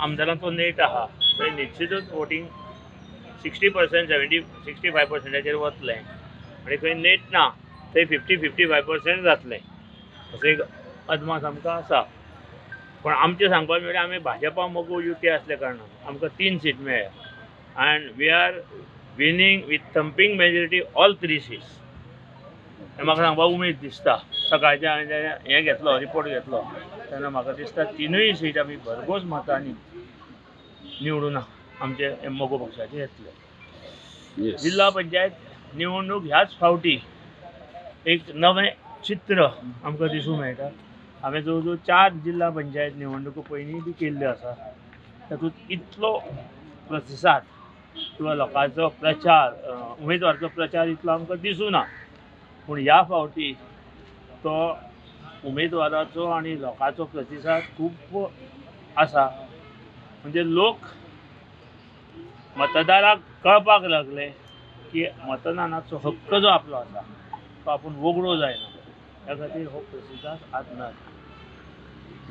आमदारांचो net आहा थंय निश्चितूच voting 60% 65%ाचेर वतलें आनी खंय नेट ना थंय 50-55% जातलें असो एक अदमास आमकां आसा. पण आमचें सांगपाचें म्हळ्यार आमी भाजपा मोगू युती आसल्या कारणान आमकां 3 सीट मेळ्ळ्या and we are winning with thumping majority all 3 seats. म्हाका सांगपाक उमेद दिसता. सकाळचें हांवें हें घेतलो रिपोर्ट घेतलो तेन्ना म्हाका दिसता 3य सीट आमी भरघोस मतांनी निवडून आमचे मोगो पक्षाचे येतले. जिल्हा पंचायत निवडणूक ह्याच फावटी एक नवें चित्र आमकां दिसूंक मेळटा. हांवें जवळ जवळ 4 जिल्हा पंचायत निवडणुको पयलीं बी केल्ल्यो आसा. तातूंत इतलो प्रतिसाद किंवा लोकांचो प्रचार उमेदवाराचो प्रचार इतलो आमकां दिसूं ना. पूण ह्या फावटी तो उमेदवाराचो आनी लोकांचो प्रतिसाद खूब आसा. म्हणजे लोक मतदाराक कळपाक लागले की मतदानाचो हक्क जो आपलो आसा तो आपूण वगडो जायना. त्या खातीर हो प्रतिसाद आज ना.